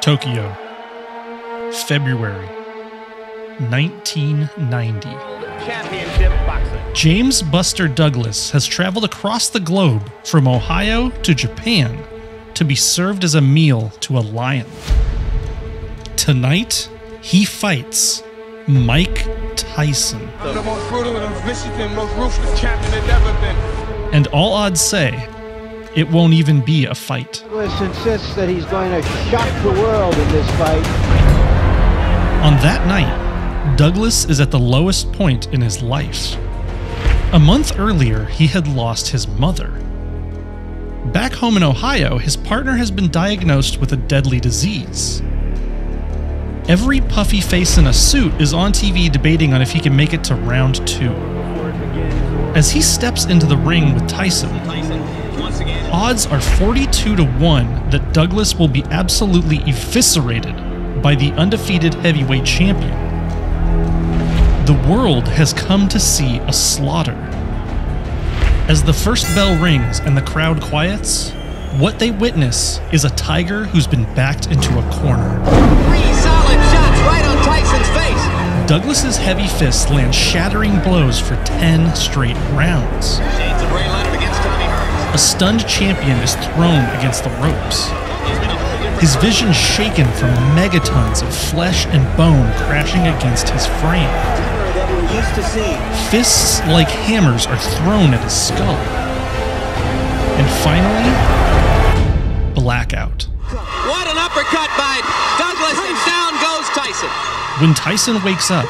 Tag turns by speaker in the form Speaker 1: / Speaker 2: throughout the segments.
Speaker 1: Tokyo, February 1990.
Speaker 2: Championship boxing.
Speaker 1: James Buster Douglas has traveled across the globe from Ohio to Japan to be served as a meal to a lion. Tonight, he fights Mike Tyson.
Speaker 3: I'm the most brutal and vicious and most ruthless champion there's ever been.
Speaker 1: And all odds say it won't even be a fight.
Speaker 4: Douglas insists that he's going to shock the world in this fight.
Speaker 1: On that night, Douglas is at the lowest point in his life. A month earlier, he had lost his mother. Back home in Ohio, his partner has been diagnosed with a deadly disease. Every puffy face in a suit is on TV debating on if he can make it to round 2. As he steps into the ring with Tyson, odds are 42-1 that Douglas will be absolutely eviscerated by the undefeated heavyweight champion. The world has come to see a slaughter. As the first bell rings and the crowd quiets, what they witness is a tiger who's been backed into a corner.
Speaker 5: 3 solid shots right on Tyson's face.
Speaker 1: Douglas's heavy fists land shattering blows for 10 straight rounds.
Speaker 5: Shades of Ray Leonard against Tommy Hearns.
Speaker 1: A stunned champion is thrown against the ropes. His vision shaken from megatons of flesh and bone crashing against his frame.
Speaker 5: That we're used to seeing.
Speaker 1: Fists like hammers are thrown at his skull. And finally, blackout.
Speaker 5: What an uppercut by Douglas, and down goes Tyson.
Speaker 1: When Tyson wakes up,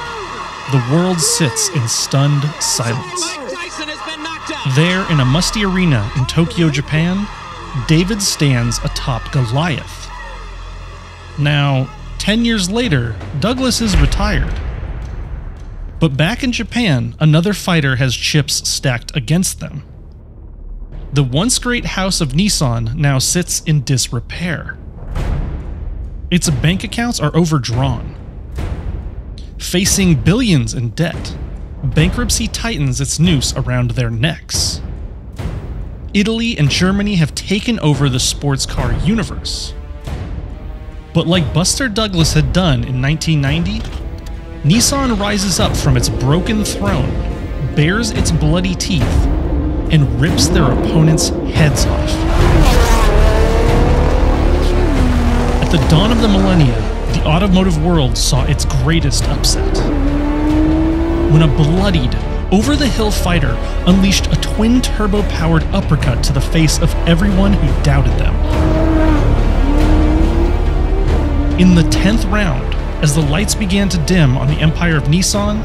Speaker 1: the world sits in stunned silence.
Speaker 5: Mike Tyson has been knocked out.
Speaker 1: There, in a musty arena in Tokyo, Japan, David stands atop Goliath. Now, 10 years later, Douglas is retired. But back in Japan, another fighter has chips stacked against them. The once great house of Nissan now sits in disrepair. Its bank accounts are overdrawn. Facing billions in debt, bankruptcy tightens its noose around their necks. Italy and Germany have taken over the sports car universe. But like Buster Douglas had done in 1990, Nissan rises up from its broken throne, bares its bloody teeth, and rips their opponents' heads off. At the dawn of the millennia, the automotive world saw its greatest upset. When a bloodied, over-the-hill fighter unleashed a twin-turbo-powered uppercut to the face of everyone who doubted them. In the 10th round, as the lights began to dim on the empire of Nissan,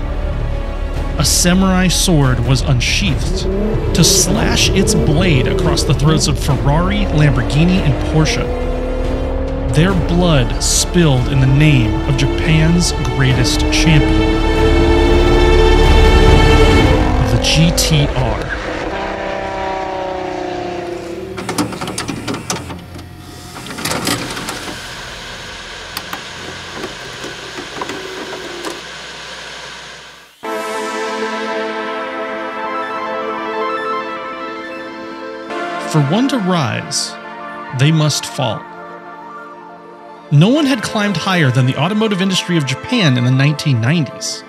Speaker 1: a samurai sword was unsheathed to slash its blade across the throats of Ferrari, Lamborghini, and Porsche. Their blood spilled in the name of Japan's greatest champion, the GTR. For one to rise, they must fall. No one had climbed higher than the automotive industry of Japan in the 1990s.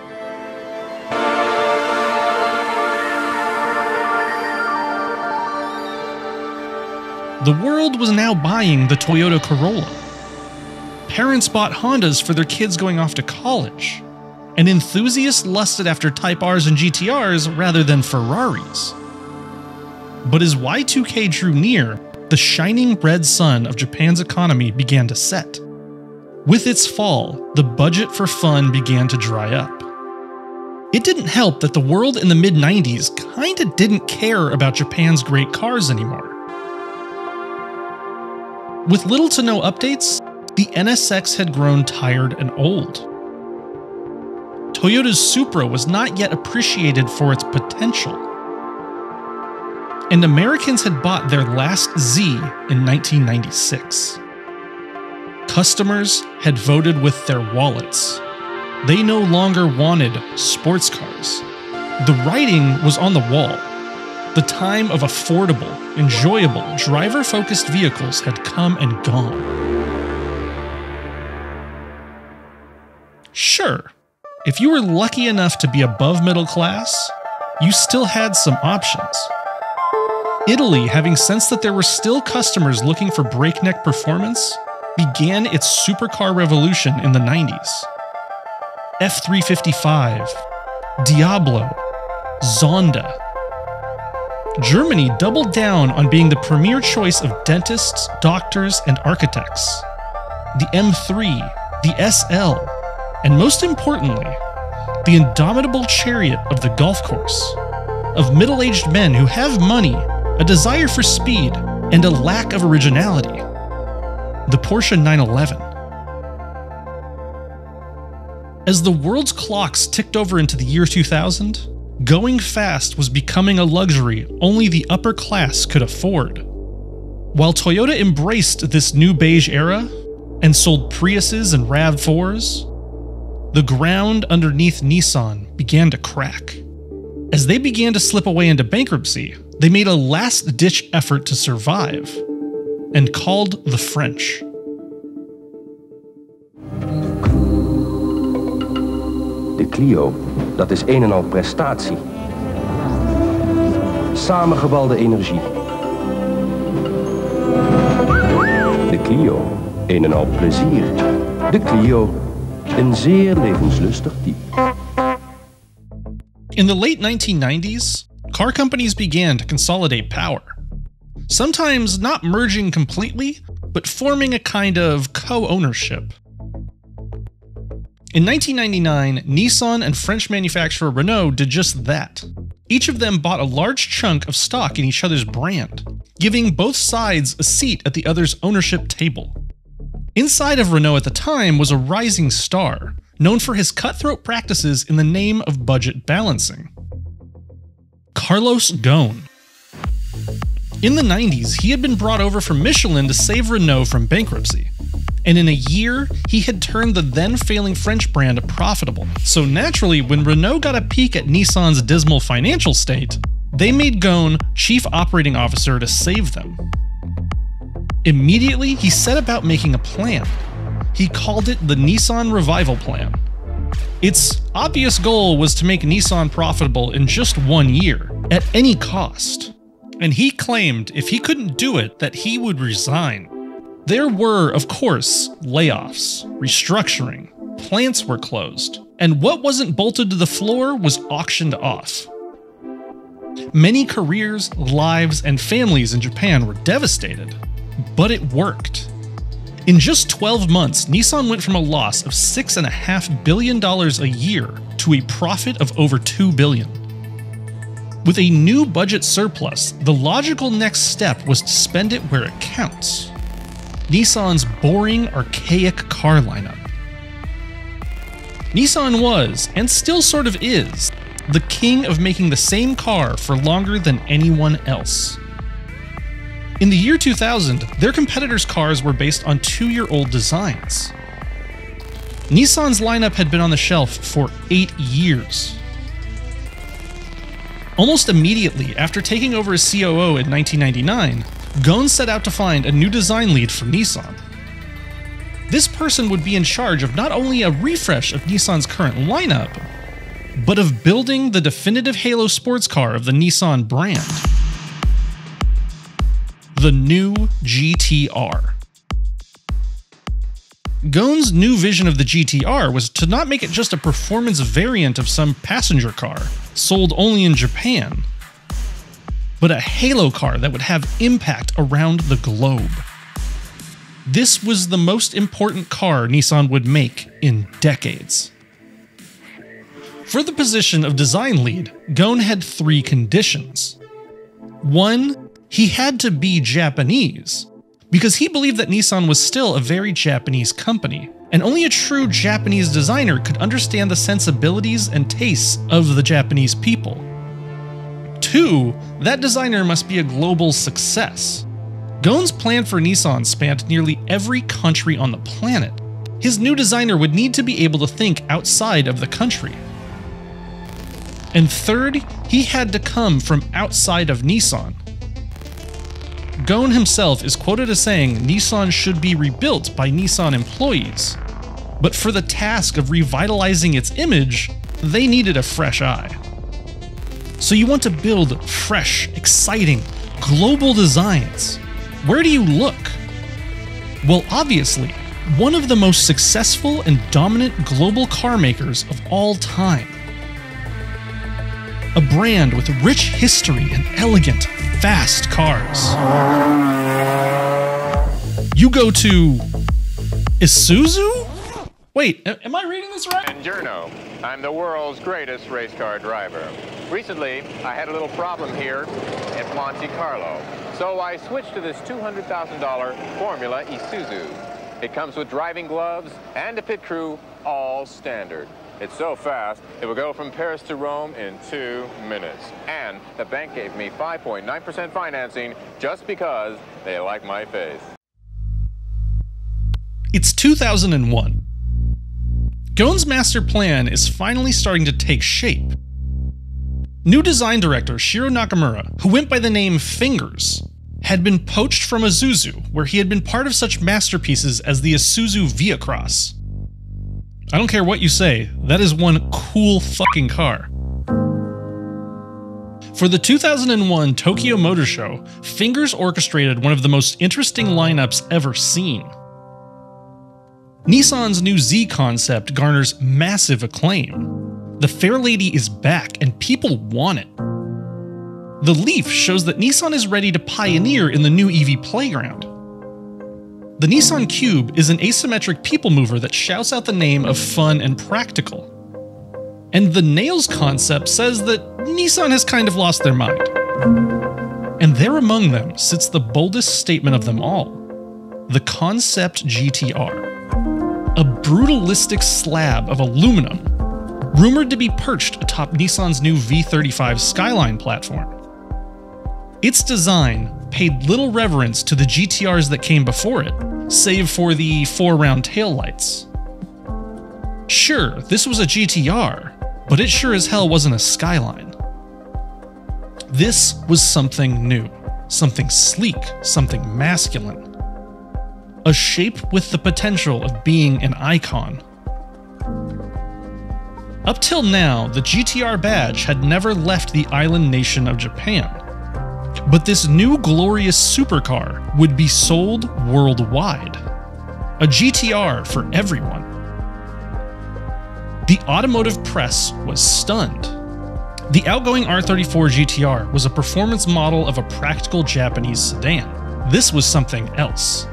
Speaker 1: The world was now buying the Toyota Corolla. Parents bought Hondas for their kids going off to college, and enthusiasts lusted after Type Rs and GTRs rather than Ferraris. But as Y2K drew near, the shining red sun of Japan's economy began to set. With its fall, the budget for fun began to dry up. It didn't help that the world in the mid-90s kinda didn't care about Japan's great cars anymore. With little to no updates, the NSX had grown tired and old. Toyota's Supra was not yet appreciated for its potential. And Americans had bought their last Z in 1996. Customers had voted with their wallets. They no longer wanted sports cars. The writing was on the wall. The time of affordable, enjoyable, driver-focused vehicles had come and gone. Sure, if you were lucky enough to be above middle class, you still had some options. Italy, having sensed that there were still customers looking for breakneck performance, began its supercar revolution in the 90s. F355, Diablo, Zonda. Germany doubled down on being the premier choice of dentists, doctors, and architects. The M3, the SL, and most importantly, the indomitable chariot of the golf course, of middle-aged men who have money, a desire for speed, and a lack of originality. The Porsche 911. As the world's clocks ticked over into the year 2000, going fast was becoming a luxury only the upper class could afford. While Toyota embraced this new beige era and sold Priuses and RAV4s, the ground underneath Nissan began to crack. As they began to slip away into bankruptcy, they made a last-ditch effort to survive and called the French.
Speaker 6: De Clio, dat is een en al prestatie. Samengebalde energie. De Clio, een en al plezier. De Clio, een zeer levenslustig type.
Speaker 1: In the late 1990s, car companies began to consolidate power. Sometimes not merging completely, but forming a kind of co-ownership. In 1999, Nissan and French manufacturer Renault did just that. Each of them bought a large chunk of stock in each other's brand, giving both sides a seat at the other's ownership table. Inside of Renault at the time was a rising star, known for his cutthroat practices in the name of budget balancing. Carlos Ghosn. In the 90s, he had been brought over from Michelin to save Renault from bankruptcy. And in a year, he had turned the then-failing French brand profitable. So naturally, when Renault got a peek at Nissan's dismal financial state, they made Ghosn chief operating officer to save them. Immediately, he set about making a plan. He called it the Nissan Revival Plan. Its obvious goal was to make Nissan profitable in just 1 year, at any cost. And he claimed if he couldn't do it, that he would resign. There were, of course, layoffs, restructuring, plants were closed, and what wasn't bolted to the floor was auctioned off. Many careers, lives, and families in Japan were devastated, but it worked. In just 12 months, Nissan went from a loss of $6.5 billion a year to a profit of over $2 billion. With a new budget surplus, the logical next step was to spend it where it counts. Nissan's boring, archaic car lineup. Nissan was, and still sort of is, the king of making the same car for longer than anyone else. In the year 2000, their competitors' cars were based on 2-year-old designs. Nissan's lineup had been on the shelf for 8 years. Almost immediately after taking over as COO in 1999, Ghosn set out to find a new design lead for Nissan. This person would be in charge of not only a refresh of Nissan's current lineup, but of building the definitive halo sports car of the Nissan brand. The new GTR. Ghosn's new vision of the GTR was to not make it just a performance variant of some passenger car, sold only in Japan, but a halo car that would have impact around the globe. This was the most important car Nissan would make in decades. For the position of design lead, Ghosn had 3 conditions. 1, he had to be Japanese, because he believed that Nissan was still a very Japanese company, and only a true Japanese designer could understand the sensibilities and tastes of the Japanese people. 2, that designer must be a global success. Ghosn's plan for Nissan spanned nearly every country on the planet. His new designer would need to be able to think outside of the country. And 3rd, he had to come from outside of Nissan. Ghosn himself is quoted as saying Nissan should be rebuilt by Nissan employees, But for the task of revitalizing its image, they needed a fresh eye. So you want to build fresh, exciting, global designs. Where do you look? Well, obviously, one of the most successful and dominant global car makers of all time. A brand with rich history and elegant, fast cars. You go to Isuzu? Wait, am I reading this right?
Speaker 2: And Journo, I'm the world's greatest race car driver. Recently, I had a little problem here at Monte Carlo. So I switched to this $200,000 Formula Isuzu. It comes with driving gloves and a pit crew, all standard. It's so fast, it will go from Paris to Rome in 2 minutes. And the bank gave me 5.9% financing just because they like my face.
Speaker 1: It's 2001. Ghosn's master plan is finally starting to take shape. New design director Shiro Nakamura, who went by the name Fingers, had been poached from Isuzu, where he had been part of such masterpieces as the Isuzu Via-Cross. I don't care what you say, that is one cool fucking car. For the 2001 Tokyo Motor Show, Fingers orchestrated one of the most interesting lineups ever seen. Nissan's new Z concept garners massive acclaim. The Fair Lady is back and people want it. The Leaf shows that Nissan is ready to pioneer in the new EV playground. The Nissan Cube is an asymmetric people mover that shouts out the name of fun and practical. And the Nails concept says that Nissan has kind of lost their mind. And there among them sits the boldest statement of them all, the Concept GTR. A brutalistic slab of aluminum, rumored to be perched atop Nissan's new V35 Skyline platform. Its design paid little reverence to the GTRs that came before it, save for the 4-round taillights. Sure, this was a GTR, but it sure as hell wasn't a Skyline. This was something new, something sleek, something masculine. A shape with the potential of being an icon. Up till now, the GTR badge had never left the island nation of Japan. But this new glorious supercar would be sold worldwide. A GTR for everyone. The automotive press was stunned. The outgoing R34 GTR was a performance model of a practical Japanese sedan. This was something else.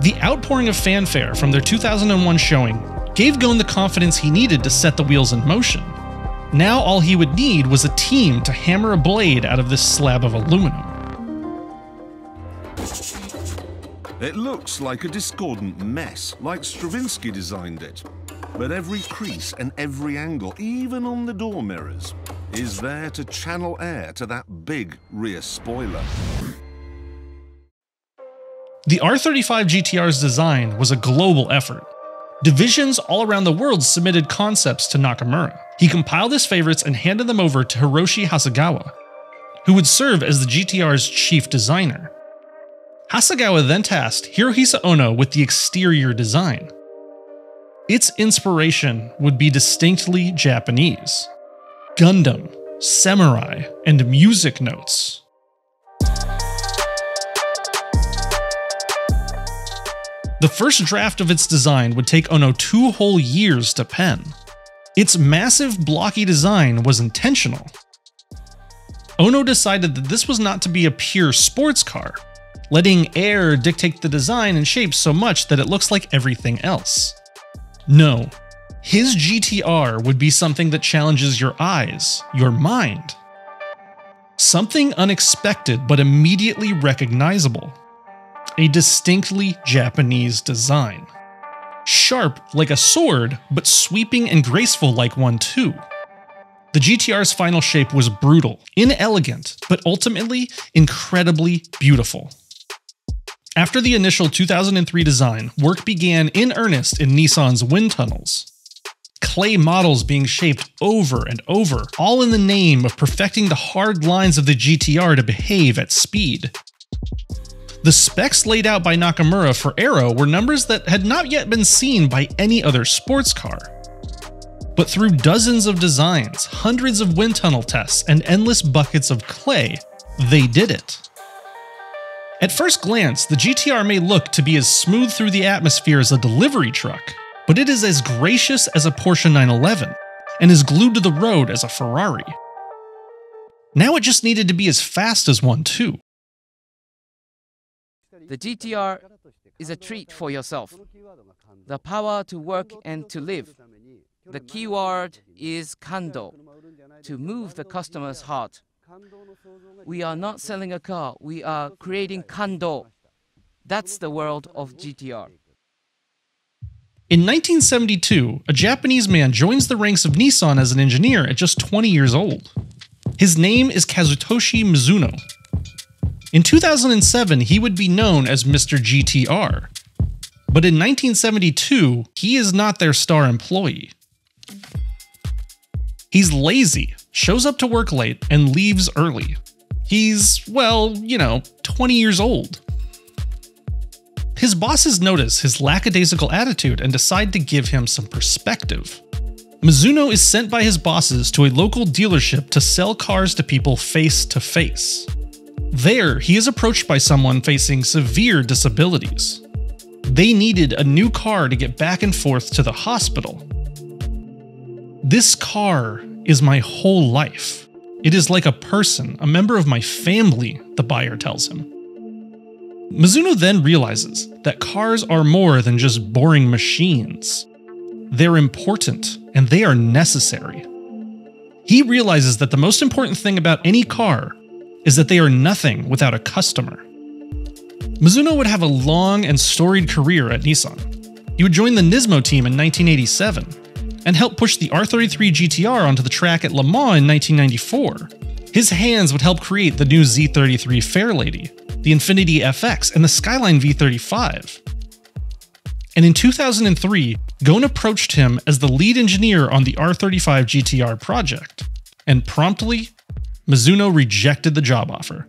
Speaker 1: The outpouring of fanfare from their 2001 showing gave Ghosn the confidence he needed to set the wheels in motion. Now all he would need was a team to hammer a blade out of this slab of aluminum.
Speaker 7: It looks like a discordant mess, like Stravinsky designed it. But every crease and every angle, even on the door mirrors, is there to channel air to that big rear spoiler.
Speaker 1: The R35 GTR's design was a global effort. Divisions all around the world submitted concepts to Nakamura. He compiled his favorites and handed them over to Hiroshi Hasegawa, who would serve as the GTR's chief designer. Hasegawa then tasked Hirohisa Ono with the exterior design. Its inspiration would be distinctly Japanese. Gundam, samurai, and music notes. The first draft of its design would take Ono 2 whole years to pen. Its massive, blocky design was intentional. Ono decided that this was not to be a pure sports car, letting air dictate the design and shape so much that it looks like everything else. No, his GTR would be something that challenges your eyes, your mind. Something unexpected but immediately recognizable. A distinctly Japanese design. Sharp like a sword, but sweeping and graceful like one too. The GTR's final shape was brutal, inelegant, but ultimately incredibly beautiful. After the initial 2003 design, work began in earnest in Nissan's wind tunnels. Clay models being shaped over and over, all in the name of perfecting the hard lines of the GTR to behave at speed. The specs laid out by Nakamura for Aero were numbers that had not yet been seen by any other sports car. But through dozens of designs, hundreds of wind tunnel tests, and endless buckets of clay, they did it. At first glance, the GTR may look to be as smooth through the atmosphere as a delivery truck, but it is as gracious as a Porsche 911, and as glued to the road as a Ferrari. Now it just needed to be as fast as one too.
Speaker 8: The GTR is a treat for yourself. The power to work and to live. The keyword is kando, to move the customer's heart. We are not selling a car, we are creating kando. That's the world of GTR.
Speaker 1: In 1972, a Japanese man joins the ranks of Nissan as an engineer at just 20 years old. His name is Kazutoshi Mizuno. In 2007, he would be known as Mr. GTR. But in 1972, he is not their star employee. He's lazy, shows up to work late, and leaves early. He's, well, 20 years old. His bosses notice his lackadaisical attitude and decide to give him some perspective. Mizuno is sent by his bosses to a local dealership to sell cars to people face to face. There, he is approached by someone facing severe disabilities. They needed a new car to get back and forth to the hospital. This car is my whole life. It is like a person, a member of my family, the buyer tells him. Mizuno then realizes that cars are more than just boring machines. They're important, and they are necessary. He realizes that the most important thing about any car is that they are nothing without a customer. Mizuno would have a long and storied career at Nissan. He would join the Nismo team in 1987, and help push the R33 GTR onto the track at Le Mans in 1994. His hands would help create the new Z33 Fairlady, the Infiniti FX, and the Skyline V35. And in 2003, Ghosn approached him as the lead engineer on the R35 GTR project, and promptly, Mizuno rejected the job offer.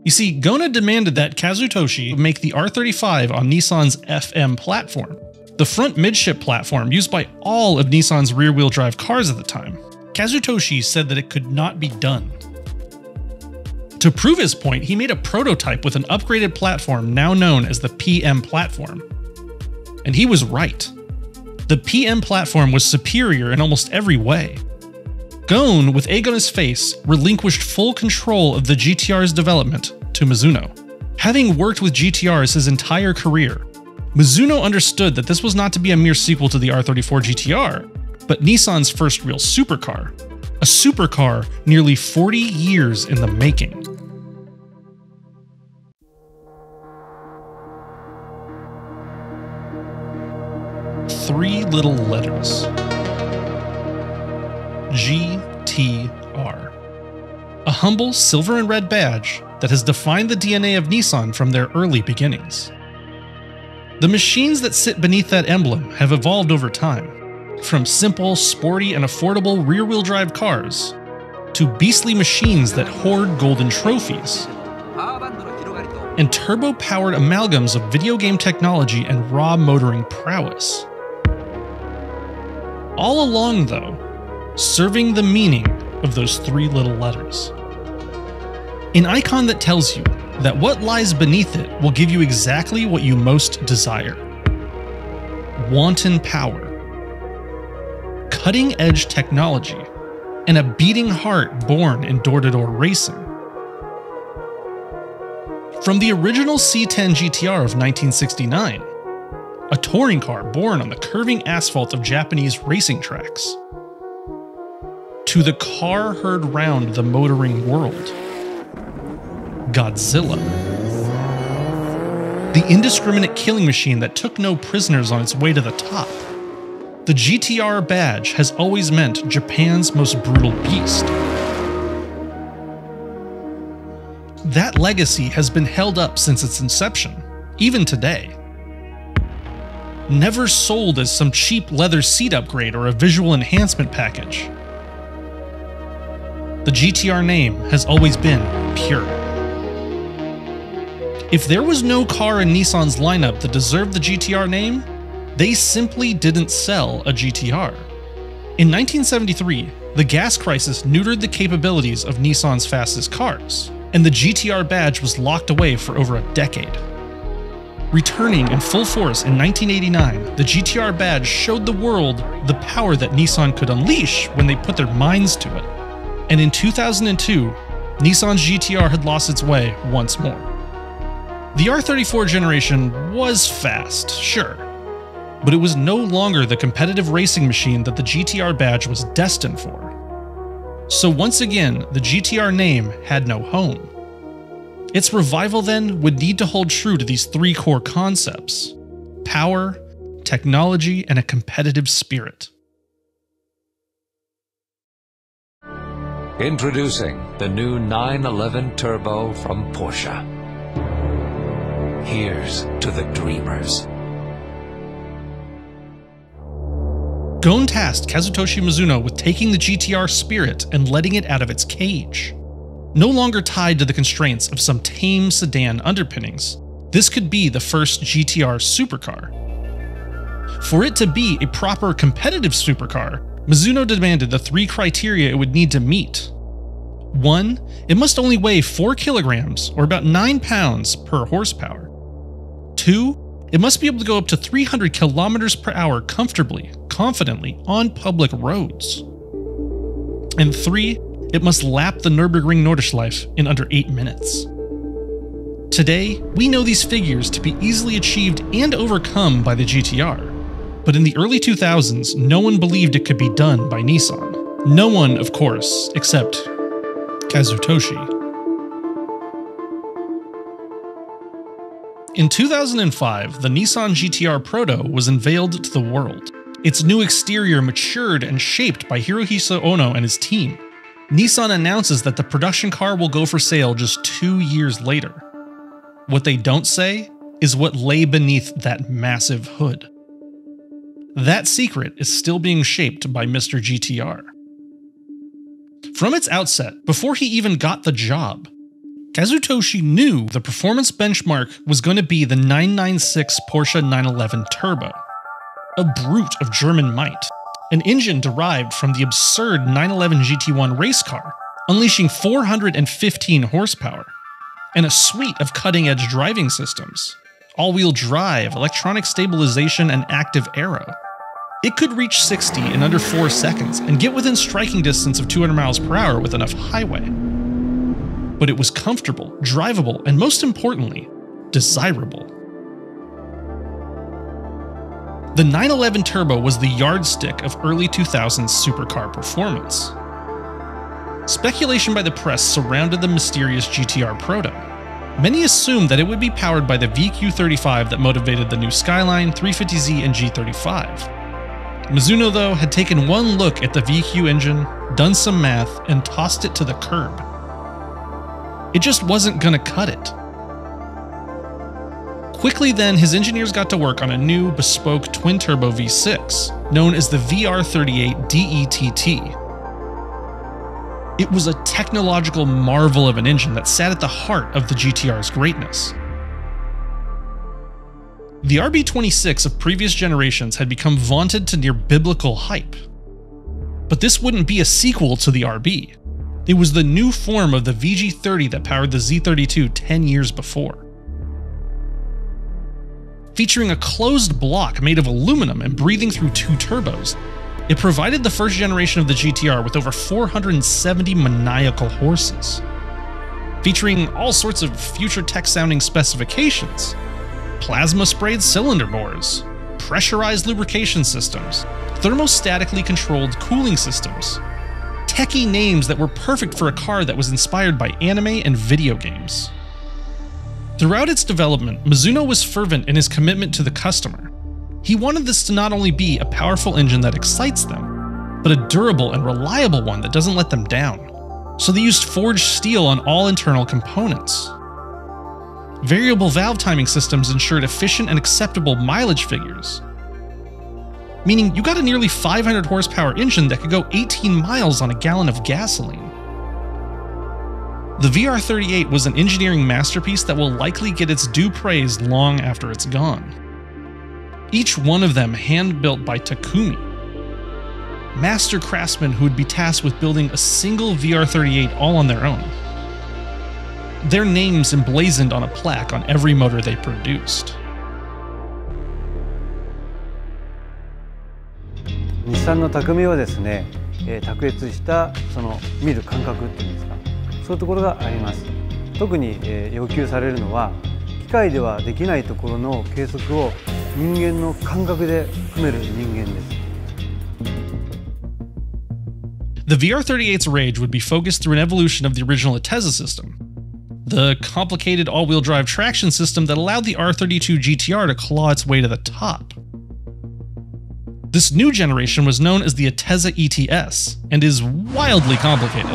Speaker 1: You see, Ghosn demanded that Kazutoshi make the R35 on Nissan's FM platform, the front midship platform used by all of Nissan's rear-wheel drive cars at the time. Kazutoshi said that it could not be done. To prove his point, he made a prototype with an upgraded platform now known as the PM platform. And he was right. The PM platform was superior in almost every way. Ghosn, with egg on his face, relinquished full control of the GTR's development to Mizuno. Having worked with GTRs his entire career, Mizuno understood that this was not to be a mere sequel to the R34 GTR, but Nissan's first real supercar. A supercar nearly 40 years in the making. Three little letters. GTR. A humble silver and red badge that has defined the DNA of Nissan from their early beginnings. The machines that sit beneath that emblem have evolved over time, from simple, sporty, and affordable rear-wheel drive cars to beastly machines that hoard golden trophies, and turbo-powered amalgams of video game technology and raw motoring prowess. All along, though, serving the meaning of those three little letters. An icon that tells you that what lies beneath it will give you exactly what you most desire. Wanton power, cutting-edge technology, and a beating heart born in door-to-door racing. From the original C10 GTR of 1969, a touring car born on the curving asphalt of Japanese racing tracks, to the car heard round the motoring world, Godzilla. The indiscriminate killing machine that took no prisoners on its way to the top. The GTR badge has always meant Japan's most brutal beast. That legacy has been held up since its inception, even today. Never sold as some cheap leather seat upgrade or a visual enhancement package. The GTR name has always been pure. If there was no car in Nissan's lineup that deserved the GTR name, they simply didn't sell a GTR. In 1973, the gas crisis neutered the capabilities of Nissan's fastest cars, and the GTR badge was locked away for over a decade. Returning in full force in 1989, the GTR badge showed the world the power that Nissan could unleash when they put their minds to it. And in 2002, Nissan's GTR had lost its way once more. The R34 generation was fast, sure, but it was no longer the competitive racing machine that the GTR badge was destined for. So once again, the GTR name had no home. Its revival then would need to hold true to these three core concepts: power, technology, and a competitive spirit.
Speaker 9: Introducing the new 911 Turbo from Porsche. Here's to the dreamers.
Speaker 1: Gon tasked Kazutoshi Mizuno with taking the GTR spirit and letting it out of its cage. No longer tied to the constraints of some tame sedan underpinnings, this could be the first GTR supercar. For it to be a proper competitive supercar, Mizuno demanded the three criteria it would need to meet. 1. It must only weigh 4 kilograms, or about 9 pounds per horsepower. 2. It must be able to go up to 300 kilometers per hour comfortably, confidently, on public roads. And 3. It must lap the Nürburgring Nordschleife in under 8 minutes. Today, we know these figures to be easily achieved and overcome by the GTR, but in the early 2000s, no one believed it could be done by Nissan. No one, of course, except Kazutoshi. In 2005, the Nissan GTR Proto was unveiled to the world. Its new exterior matured and shaped by Hirohisa Ono and his team. Nissan announces that the production car will go for sale just 2 years later. What they don't say is what lay beneath that massive hood. That secret is still being shaped by Mr. GTR. From its outset, before he even got the job, Kazutoshi knew the performance benchmark was going to be the 996 Porsche 911 Turbo, a brute of German might. An engine derived from the absurd 911 GT1 race car, unleashing 415 horsepower, and a suite of cutting-edge driving systems: all-wheel drive, electronic stabilization, and active aero. It could reach 60 in under 4 seconds and get within striking distance of 200 miles per hour with enough highway. But it was comfortable, drivable, and most importantly, desirable. The 911 Turbo was the yardstick of early 2000s supercar performance. Speculation by the press surrounded the mysterious GTR Proto. Many assumed that it would be powered by the VQ35 that motivated the new Skyline, 350Z, and G35. Mizuno, though, had taken one look at the VQ engine, done some math, and tossed it to the curb. It just wasn't gonna cut it. Quickly then, his engineers got to work on a new, bespoke twin-turbo V6, known as the VR38 DETT. It was a technological marvel of an engine that sat at the heart of the GTR's greatness. The RB26 of previous generations had become vaunted to near biblical hype. But this wouldn't be a sequel to the RB. It was the new form of the VG30 that powered the Z32 10 years before. Featuring a closed block made of aluminum and breathing through 2 turbos, it provided the first generation of the GTR with over 470 maniacal horses. Featuring all sorts of future tech-sounding specifications: plasma-sprayed cylinder bores, pressurized lubrication systems, thermostatically controlled cooling systems, techie names that were perfect for a car that was inspired by anime and video games. Throughout its development, Mizuno was fervent in his commitment to the customer. He wanted this to not only be a powerful engine that excites them, but a durable and reliable one that doesn't let them down. So they used forged steel on all internal components. Variable valve timing systems ensured efficient and acceptable mileage figures, meaning you got a nearly 500 horsepower engine that could go 18 miles on a gallon of gasoline. The VR38 was an engineering masterpiece that will likely get its due praise long after it's gone. Each one of them hand-built by Takumi, master craftsmen who would be tasked with building a single VR38 all on their own. Their names emblazoned on a plaque on every motor they produced.
Speaker 10: 日産の匠はですね、卓越したその見る感覚っていうんですか、そういうところがあります。特に、要求されるのは機械ではできないところの計測を人間の感覚で組める人間です。
Speaker 1: The VR38's rage would be focused through an evolution of the original ATTESA system, the complicated all-wheel drive traction system that allowed the R32 GTR to claw its way to the top. This new generation was known as the ATTESA ETS, and is wildly complicated.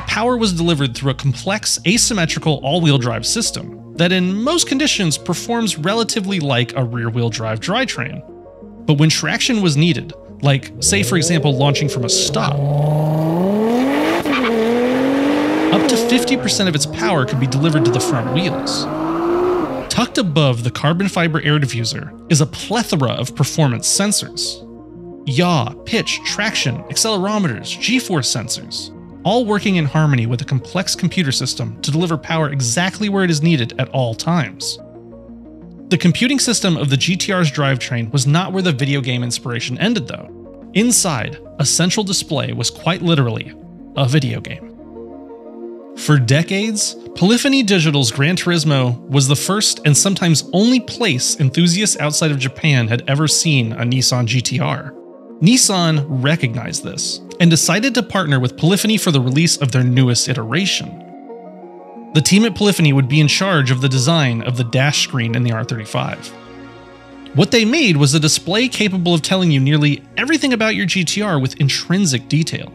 Speaker 1: Power was delivered through a complex, asymmetrical all-wheel drive system that in most conditions performs relatively like a rear-wheel drive drivetrain. But when traction was needed, like, say for example launching from a stop, up to 50% of its power could be delivered to the front wheels. Tucked above the carbon fiber air diffuser is a plethora of performance sensors. Yaw, pitch, traction, accelerometers, G-force sensors, all working in harmony with a complex computer system to deliver power exactly where it is needed at all times. The computing system of the GTR's drivetrain was not where the video game inspiration ended though. Inside, a central display was quite literally a video game. For decades, Polyphony Digital's Gran Turismo was the first and sometimes only place enthusiasts outside of Japan had ever seen a Nissan GTR. Nissan recognized this and decided to partner with Polyphony for the release of their newest iteration. The team at Polyphony would be in charge of the design of the dash screen in the R35. What they made was a display capable of telling you nearly everything about your GTR with intrinsic detail,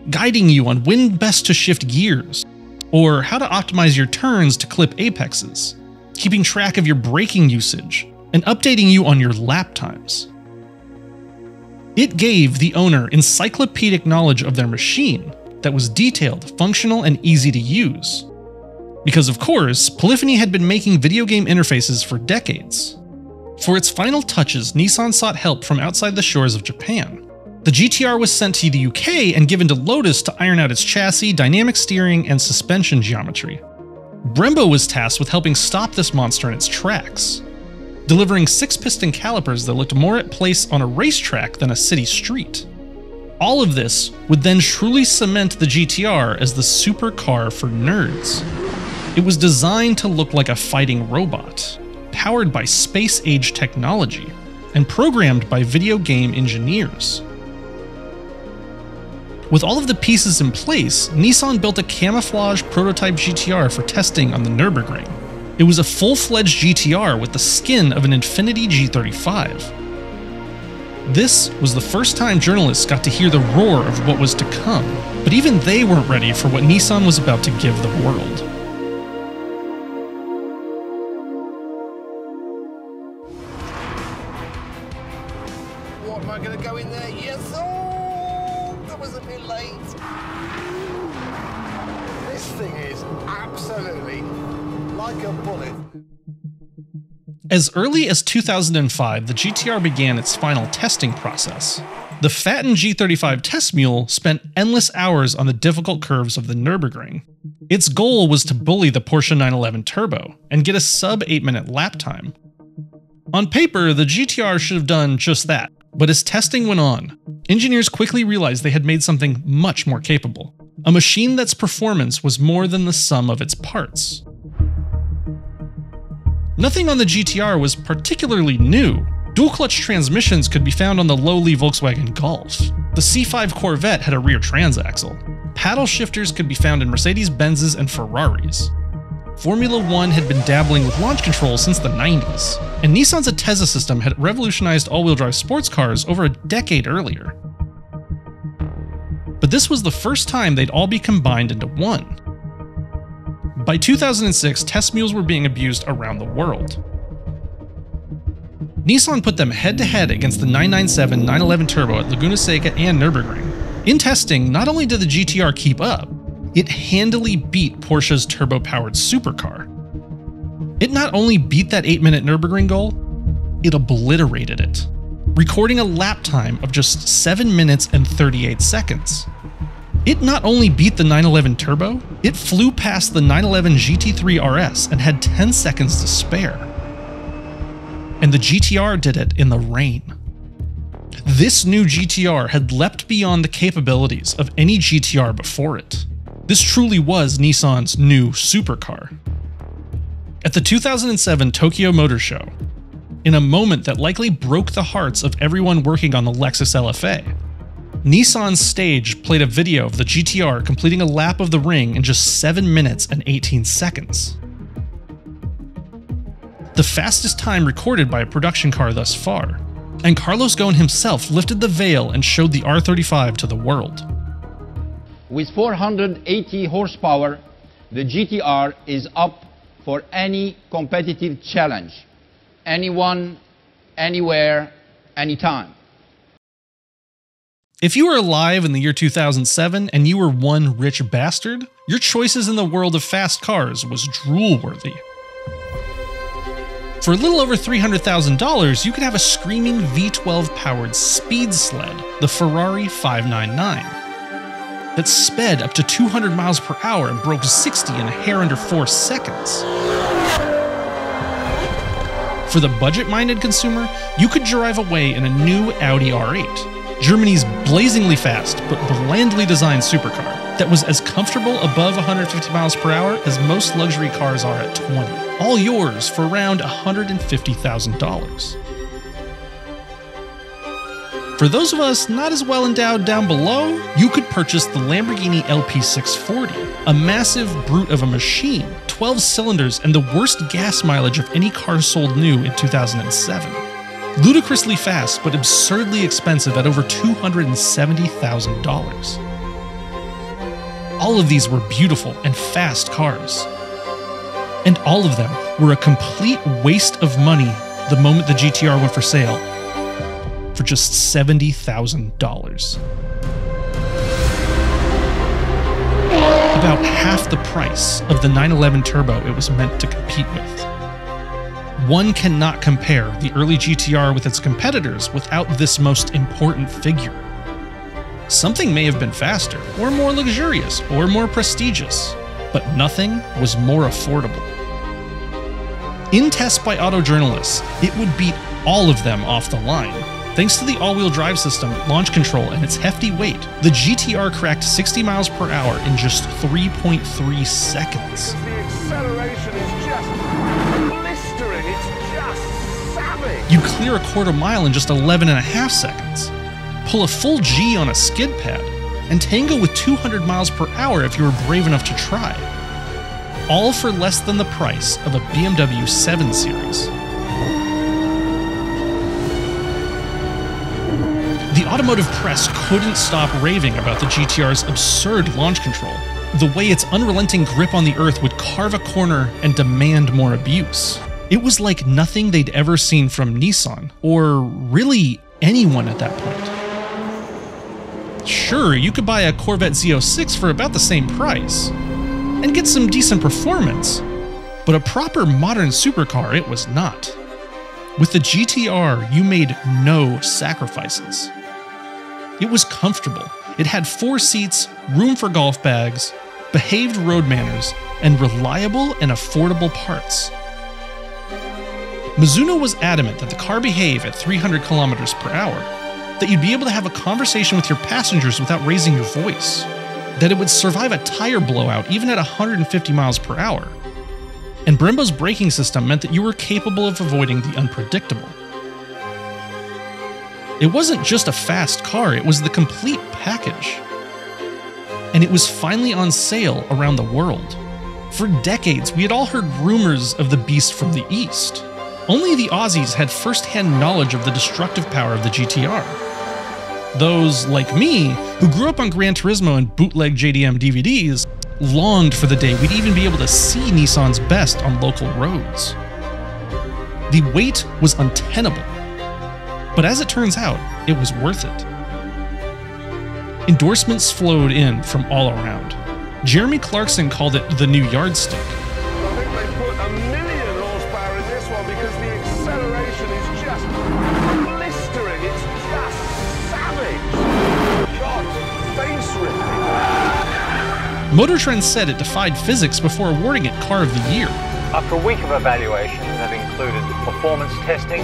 Speaker 1: guiding you on when best to shift gears, or how to optimize your turns to clip apexes, keeping track of your braking usage, and updating you on your lap times. It gave the owner encyclopedic knowledge of their machine that was detailed, functional, and easy to use. Because of course, Polyphony had been making video game interfaces for decades. For its final touches, Nissan sought help from outside the shores of Japan. The GTR was sent to the UK and given to Lotus to iron out its chassis, dynamic steering, and suspension geometry. Brembo was tasked with helping stop this monster in its tracks, delivering 6-piston calipers that looked more at place on a racetrack than a city street. All of this would then truly cement the GTR as the supercar for nerds. It was designed to look like a fighting robot, powered by space-age technology, and programmed by video game engineers. With all of the pieces in place, Nissan built a camouflage prototype GTR for testing on the Nürburgring. It was a full-fledged GTR with the skin of an Infiniti G35. This was the first time journalists got to hear the roar of what was to come, but even they weren't ready for what Nissan was about to give the world.
Speaker 11: What, am I going to go in there? Yes! Was a bit late. This thing is absolutely like a bullet.
Speaker 1: As early as 2005, the GTR began its final testing process. The fattened G35 test mule spent endless hours on the difficult curves of the Nürburgring. Its goal was to bully the Porsche 911 Turbo and get a sub 8-minute lap time. On paper, the GTR should have done just that. But as testing went on, engineers quickly realized they had made something much more capable. A machine that's performance was more than the sum of its parts. Nothing on the GTR was particularly new. Dual-clutch transmissions could be found on the lowly Volkswagen Golf. The C5 Corvette had a rear transaxle. Paddle shifters could be found in Mercedes-Benzes and Ferraris. Formula One had been dabbling with launch control since the 90s, and Nissan's ATTESA system had revolutionized all-wheel drive sports cars over a decade earlier. But this was the first time they'd all be combined into one. By 2006, test mules were being abused around the world. Nissan put them head-to-head against the 997 911 Turbo at Laguna Seca and Nürburgring. In testing, not only did the GTR keep up, it handily beat Porsche's turbo-powered supercar. It not only beat that 8-minute Nürburgring goal, it obliterated it, recording a lap time of just 7 minutes and 38 seconds. It not only beat the 911 Turbo, it flew past the 911 GT3 RS and had 10 seconds to spare. And the GTR did it in the rain. This new GTR had leapt beyond the capabilities of any GTR before it. This truly was Nissan's new supercar. At the 2007 Tokyo Motor Show, in a moment that likely broke the hearts of everyone working on the Lexus LFA, Nissan's stage played a video of the GTR completing a lap of the ring in just 7 minutes and 18 seconds. The fastest time recorded by a production car thus far, and Carlos Ghosn himself lifted the veil and showed the R35 to the world.
Speaker 12: With 480 horsepower, the GTR is up for any competitive challenge. Anyone, anywhere, anytime.
Speaker 1: If you were alive in the year 2007 and you were one rich bastard, your choices in the world of fast cars was drool-worthy. For a little over $300,000, you could have a screaming V12-powered speed sled, the Ferrari 599, that sped up to 200 miles per hour and broke 60 in a hair under 4 seconds. For the budget-minded consumer, you could drive away in a new Audi R8, Germany's blazingly fast but blandly designed supercar that was as comfortable above 150 miles per hour as most luxury cars are at 20. All yours for around $150,000. For those of us not as well endowed down below, you could purchase the Lamborghini LP640, a massive brute of a machine, 12 cylinders, and the worst gas mileage of any car sold new in 2007. Ludicrously fast, but absurdly expensive at over $270,000. All of these were beautiful and fast cars. And all of them were a complete waste of money the moment the GTR went for sale, for just $70,000. About half the price of the 911 Turbo it was meant to compete with. One cannot compare the early GTR with its competitors without this most important figure. Something may have been faster, or more luxurious, or more prestigious, but nothing was more affordable. In tests by auto journalists, it would beat all of them off the line. Thanks to the all-wheel drive system, launch control, and its hefty weight, the GTR cracked 60 miles per hour in just 3.3 seconds.
Speaker 11: The acceleration is just blistering, it's just savage.
Speaker 1: You'd clear a quarter mile in just 11.5 seconds, pull a full G on a skid pad, and tango with 200 miles per hour if you were brave enough to try. All for less than the price of a BMW 7 Series. The automotive press couldn't stop raving about the GTR's absurd launch control, the way its unrelenting grip on the earth would carve a corner and demand more abuse. It was like nothing they'd ever seen from Nissan, or really anyone at that point. Sure, you could buy a Corvette Z06 for about the same price, and get some decent performance, but a proper modern supercar it was not. With the GTR, you made no sacrifices. It was comfortable. It had 4 seats, room for golf bags, behaved road manners, and reliable and affordable parts. Mizuno was adamant that the car behave at 300 kilometers per hour, that you'd be able to have a conversation with your passengers without raising your voice, that it would survive a tire blowout even at 150 miles per hour. And Brembo's braking system meant that you were capable of avoiding the unpredictable. It wasn't just a fast car, it was the complete package. And it was finally on sale around the world. For decades, we had all heard rumors of the beast from the East. Only the Aussies had first-hand knowledge of the destructive power of the GTR. Those, like me, who grew up on Gran Turismo and bootleg JDM DVDs, longed for the day we'd even be able to see Nissan's best on local roads. The wait was untenable, but as it turns out, it was worth it. Endorsements flowed in from all around. Jeremy Clarkson called it the new yardstick.
Speaker 7: I think they put 1,000,000 horsepower in this one because the acceleration is just blistering. It's just savage. God, face-ripping.
Speaker 1: Motor Trend said it defied physics before awarding it Car of the Year.
Speaker 13: After a week of evaluations that included performance testing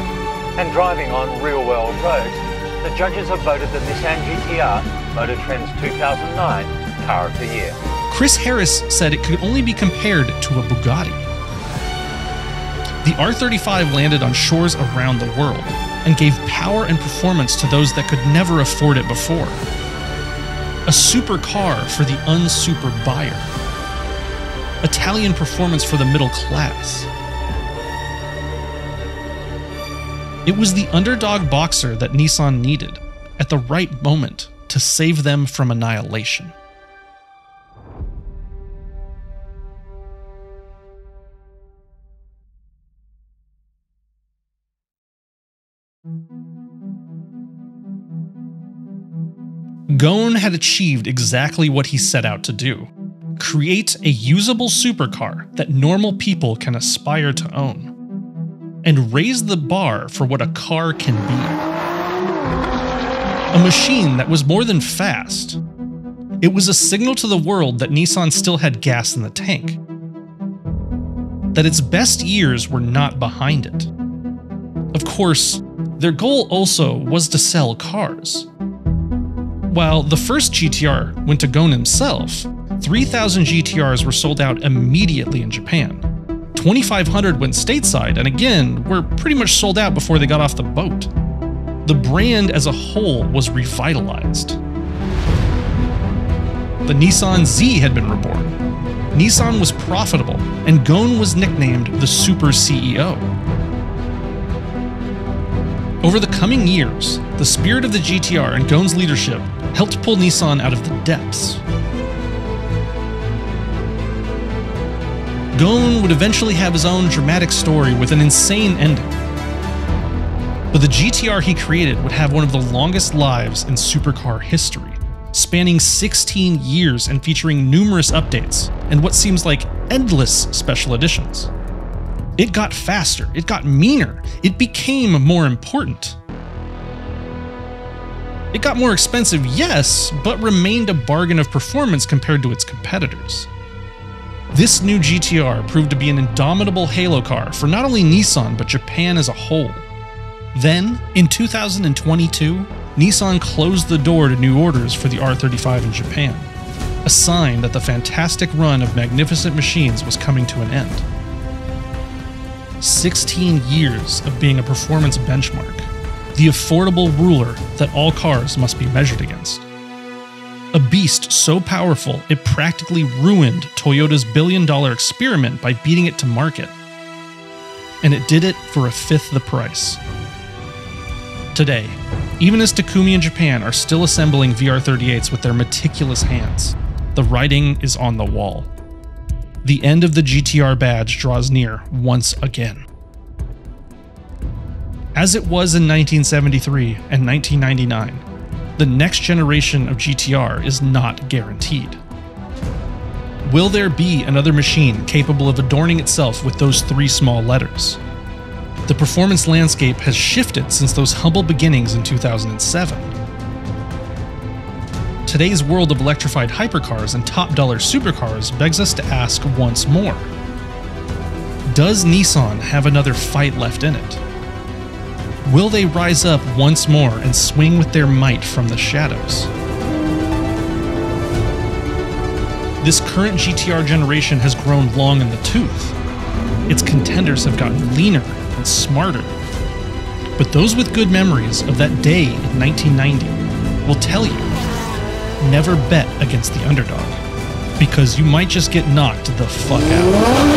Speaker 13: and driving on real-world roads, the judges have voted the Nissan GTR Motor Trend's 2009 Car of the Year.
Speaker 1: Chris Harris said it could only be compared to a Bugatti. The R35 landed on shores around the world and gave power and performance to those that could never afford it before. A supercar for the unsuper buyer. Italian performance for the middle class. It was the underdog boxer that Nissan needed at the right moment to save them from annihilation. Ghosn had achieved exactly what he set out to do. Create a usable supercar that normal people can aspire to own. And raise the bar for what a car can be. A machine that was more than fast. It was a signal to the world that Nissan still had gas in the tank. That its best years were not behind it. Of course, their goal also was to sell cars. While the first GTR went to Ghosn himself, 3,000 GTRs were sold out immediately in Japan. 2,500 went stateside and again were pretty much sold out before they got off the boat. The brand as a whole was revitalized. The Nissan Z had been reborn. Nissan was profitable and Ghosn was nicknamed the Super CEO. Over the coming years, the spirit of the GTR and Ghosn's leadership helped pull Nissan out of the depths. Ghosn would eventually have his own dramatic story with an insane ending. But the GTR he created would have one of the longest lives in supercar history, spanning 16 years and featuring numerous updates and what seems like endless special editions. It got faster, it got meaner, it became more important. It got more expensive, yes, but remained a bargain of performance compared to its competitors. This new GTR proved to be an indomitable halo car for not only Nissan but Japan as a whole. Then, in 2022, Nissan closed the door to new orders for the R35 in Japan, a sign that the fantastic run of magnificent machines was coming to an end. 16 years of being a performance benchmark, the affordable ruler that all cars must be measured against. A beast so powerful it practically ruined Toyota's billion-dollar experiment by beating it to market. And it did it for a fifth the price. Today, even as Takumi and Japan are still assembling VR38s with their meticulous hands, the writing is on the wall. The end of the GTR badge draws near once again. As it was in 1973 and 1999, the next generation of GTR is not guaranteed. Will there be another machine capable of adorning itself with those three small letters? The performance landscape has shifted since those humble beginnings in 2007. Today's world of electrified hypercars and top-dollar supercars begs us to ask once more. Does Nissan have another fight left in it? Will they rise up once more and swing with their might from the shadows? This current GTR generation has grown long in the tooth. Its contenders have gotten leaner and smarter. But those with good memories of that day in 1990 will tell you, never bet against the underdog, because you might just get knocked the fuck out.